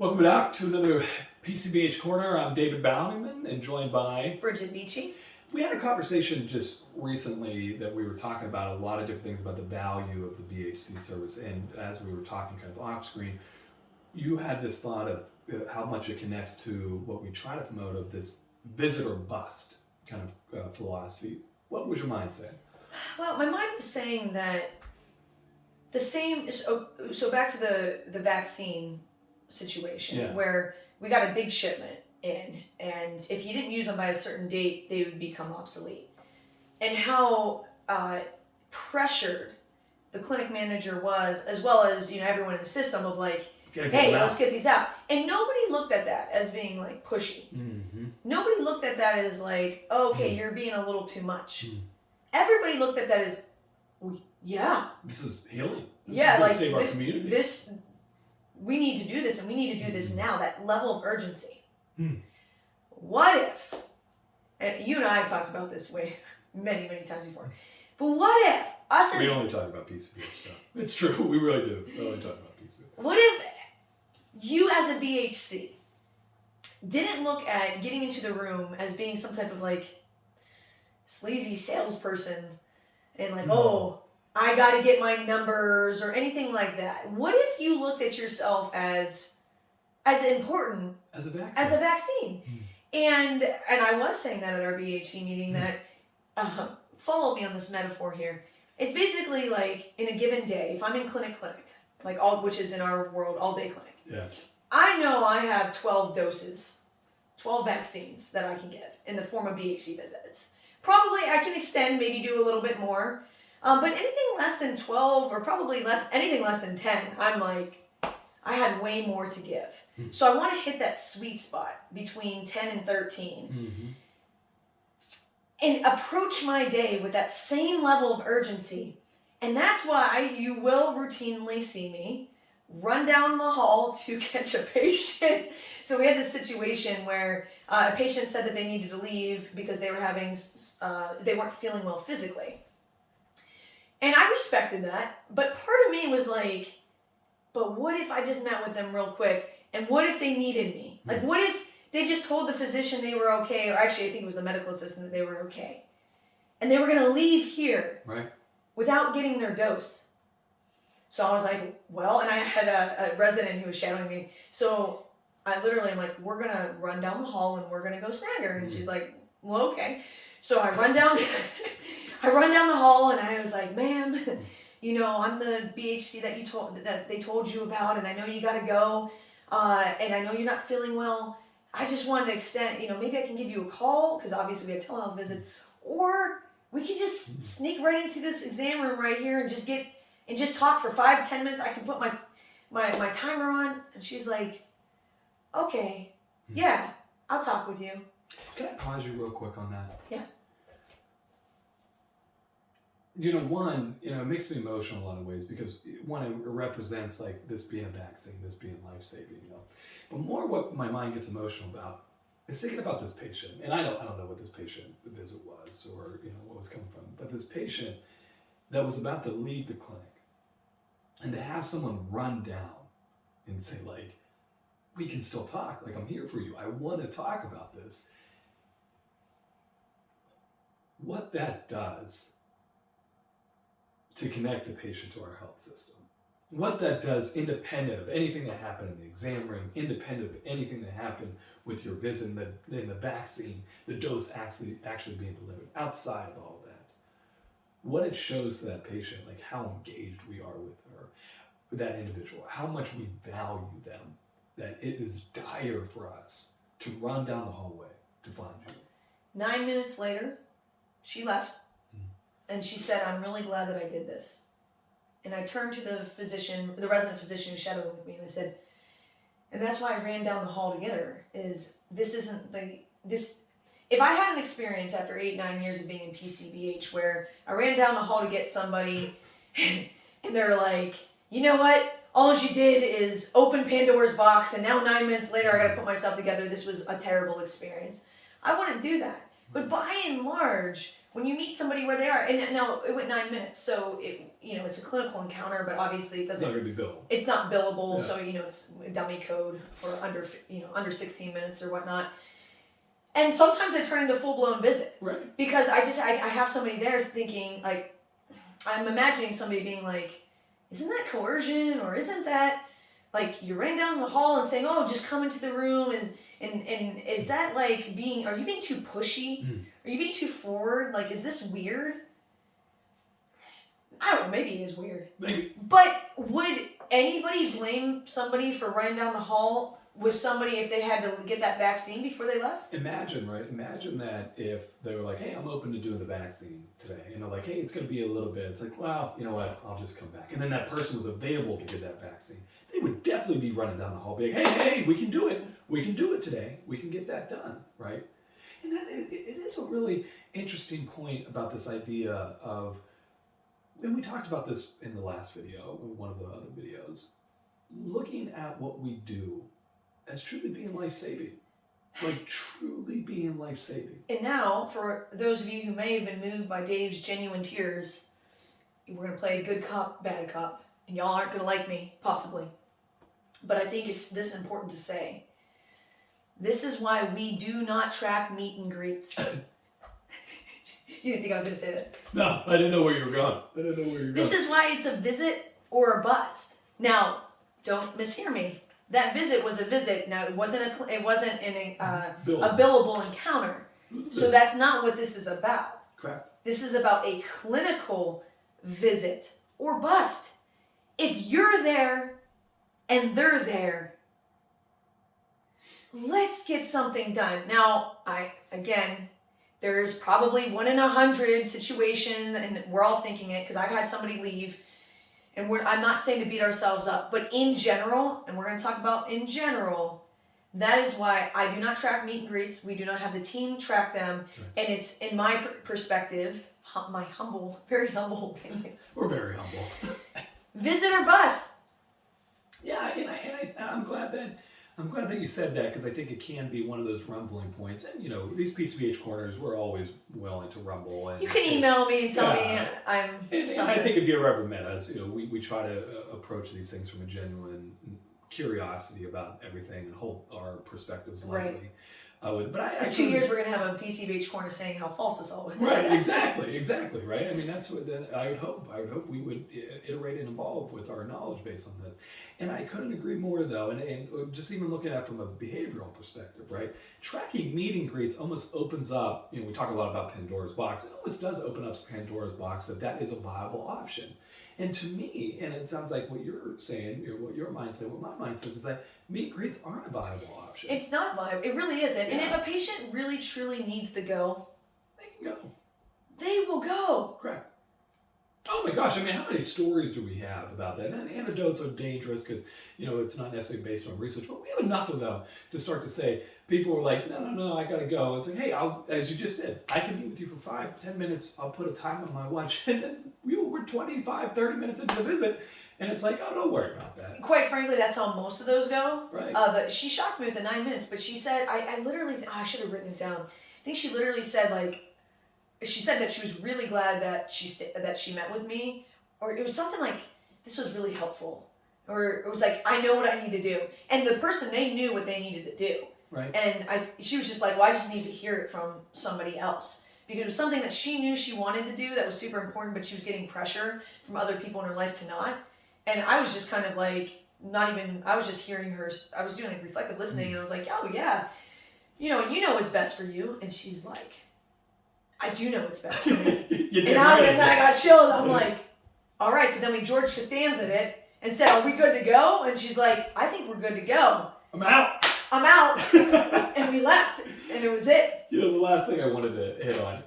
Welcome back to another PCBH Corner. I'm David Bounderman and joined by Bridget Beachy. We had a conversation just recently that we were talking about a lot of different things about the value of the BHC service. And as we were talking kind of off screen, you had this thought of how much it connects to what we try to promote of this visit or bust kind of philosophy. What was your mind saying? Well, my mind was saying that the same, so back to the vaccine situation where we got a big shipment in, and if you didn't use them by a certain date, they would become obsolete. And how pressured the clinic manager was, as well as everyone in the system of like, hey, let's get these out. And nobody looked at that as being like pushy. Mm-hmm. Nobody looked at that as like, okay, you're being a little too much. Everybody looked at that as, well, yeah. This is healing. This is like save our community. We need to do this, and we need to do this now. That level of urgency. What if? And you and I have talked about this way many times before. But what if us as we only talk about PCB stuff. It's true. We really do. We only talk about PCB. What if you as a BHC didn't look at getting into the room as being some type of like sleazy salesperson and like, oh, I got to get my numbers or anything like that? What if you looked at yourself as important as a vaccine? And I was saying that at our BHC meeting that follow me on this metaphor here. It's basically like in a given day, if I'm in clinic, like which is in our world all day clinic. Yeah. I know I have 12 doses, 12 vaccines that I can give in the form of BHC visits. Probably I can extend, maybe do a little bit more. But anything less than 12 or probably anything less than 10, I'm like, I had way more to give. So I want to hit that sweet spot between 10 and 13 and approach my day with that same level of urgency. And that's why you will routinely see me run down the hall to catch a patient. So we had this situation where a patient said that they needed to leave because they were they weren't feeling well physically. And I respected that, but part of me was like, but what if I just met with them real quick? And what if they needed me? Like, what if they just told the physician they were okay, or actually I think it was the medical assistant that they were okay, and they were going to leave here without getting their dose? So I was like, well, and I had a resident who was shadowing me. So I literally am like, we're going to run down the hall and we're going to go snag her. And she's like, well, okay. So I run down the hall and I was like, ma'am, I'm the BHC that they told you about, and I know you got to go, and I know you're not feeling well. I just wanted to extend, maybe I can give you a call, because obviously we have telehealth visits, or we could just sneak right into this exam room right here and just talk for 5-10 minutes. I can put my timer on. And she's like, okay, yeah, I'll talk with you. Can I pause you real quick on that? Yeah. One, it makes me emotional in a lot of ways because one, it represents like this being a vaccine, this being life-saving, But more what my mind gets emotional about is thinking about this patient. And I don't know what this patient visit was or, what was coming from, but this patient that was about to leave the clinic and to have someone run down and say like, we can still talk. Like, I'm here for you. I want to talk about this. What that does to connect the patient to our health system. What that does, independent of anything that happened in the exam room, independent of anything that happened with your visit in the vaccine, the dose actually being delivered, outside of all of that. What it shows to that patient, like how engaged we are with her, with that individual, how much we value them, that it is dire for us to run down the hallway to find you. 9 minutes later, she left. And she said, I'm really glad that I did this. And I turned to the resident physician who shadowed with me, and I said, and that's why I ran down the hall to get her, is this isn't like this. If I had an experience after 8-9 years of being in PCBH where I ran down the hall to get somebody and they're like, you know what? All you did is open Pandora's box, and now 9 minutes later I got to put myself together. This was a terrible experience. I wouldn't do that. But by and large, when you meet somebody where they are, and now it went 9 minutes, so it's a clinical encounter, but obviously it It's doesn't. not going to be billable. It's not billable, Yeah. so it's dummy code for under 16 minutes or whatnot. And sometimes they turn into full blown visits, Right. because I have somebody there thinking, like, I'm imagining somebody being like, isn't that coercion, or isn't that like you're running down the hall and saying, oh, just come into the room, and is that like are you being too pushy? Mm. Are you being too forward? Like, is this weird? I don't know, maybe it is weird. Maybe. But would anybody blame somebody for running down the hall with somebody if they had to get that vaccine before they left? Imagine, right? Imagine that if they were like, hey, I'm open to doing the vaccine today. And they're like, hey, it's going to be a little bit. It's like, well, you know what? I'll just come back. And then that person was available to get that vaccine. They would definitely be running down the hall being like, hey, we can do it. We can do it today. We can get that done, right? And that it is a really interesting point about this idea of, and we talked about this in the last video, one of the other videos, looking at what we do as truly being life-saving. Like truly being life-saving. And now, for those of you who may have been moved by Dave's genuine tears, we're going to play good cop, bad cop. And y'all aren't going to like me, possibly. But I think it's this important to say. This is why we do not track meet and greets. You didn't think I was going to say that? No, I didn't know where you were going. This is why it's a visit or a bust. Now, don't mishear me. That visit was a visit. Now, it wasn't a billable encounter. So that's not what this is about. Correct. This is about a clinical visit or bust. If you're there and they're there, let's get something done. Now, there's probably 1 in 100 situation, and we're all thinking it because I've had somebody leave, and I'm not saying to beat ourselves up, but in general, and we're going to talk about in general, that is why I do not track meet and greets. We do not have the team track them, and it's in my perspective, my very humble opinion. We're very humble. Visit or bust. Yeah, and I'm glad that you said that, because I think it can be one of those rumbling points. And these PCBH corners, we're always willing to rumble. And you can email me and tell me I'm. And I think if you've ever met us, we try to approach these things from a genuine curiosity about everything and hold our perspectives lightly. Right. But in 2 years, we're gonna have a PCBH corner saying how false this all is. Right, exactly, right. I mean, that's what I would hope. I would hope we would iterate and evolve with our knowledge base on this. And I couldn't agree more, though. And just even looking at it from a behavioral perspective, right? Tracking meet and greets almost opens up. We talk a lot about Pandora's box. It almost does open up Pandora's box that is a viable option. And to me, and it sounds like what you're saying, what your mind said, what my mind says, is that meet and greets aren't a viable option. It's not viable. It really isn't. Yeah. And if a patient really truly needs to go, they can go. They will go. Correct. Oh my gosh, I mean, how many stories do we have about that? And anecdotes are dangerous because, it's not necessarily based on research, but we have enough of them to start to say, people were like, no, I gotta go. It's like, hey, as you just did, I can meet with you for 5-10 minutes. I'll put a time on my watch. And then we're 25-30 minutes into the visit. And it's like, oh, don't worry about that. Quite frankly, that's how most of those go. Right. She shocked me with the 9 minutes, but she said, I literally, I should have written it down. I think she literally said, she said that she was really glad that she met with me, or it was something like, this was really helpful, or it was like, I know what I need to do, and the person, they knew what they needed to do, right? And she was just like, well, I just need to hear it from somebody else, because it was something that she knew she wanted to do that was super important, but she was getting pressure from other people in her life to not, and I was just kind of like, I was just hearing her, I was doing reflective listening, and I was like, oh yeah, you know what's best for you, and she's like, I do know what's best for me. And then I got chilled. I'm like, all right. So then we George Costanza'd it and said, are we good to go? And she's like, I think we're good to go. I'm out. And we left. And it was it. The last thing I wanted to hit on,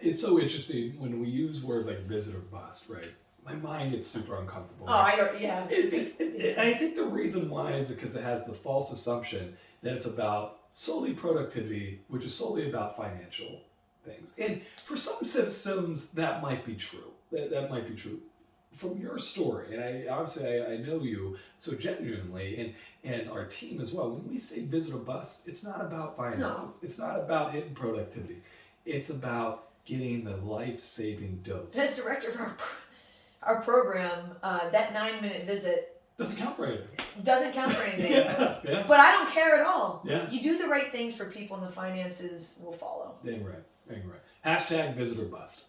it's so interesting when we use words like visit or bust, right? My mind gets super uncomfortable. Oh, I don't, yeah. I think the reason why is because it has the false assumption that it's about solely productivity, which is solely about financial things. And for some systems, that might be true. That might be true. From your story, and I know you so genuinely, and our team as well, when we say visit or bust, it's not about finances. No. It's not about hitting productivity. It's about getting the life-saving dose. As director of our our program, that 9-minute visit Doesn't count for anything. doesn't count for anything. Yeah. But I don't care at all. Yeah. You do the right things for people and the finances will follow. Dang right. Dang right. Hashtag visit or bust.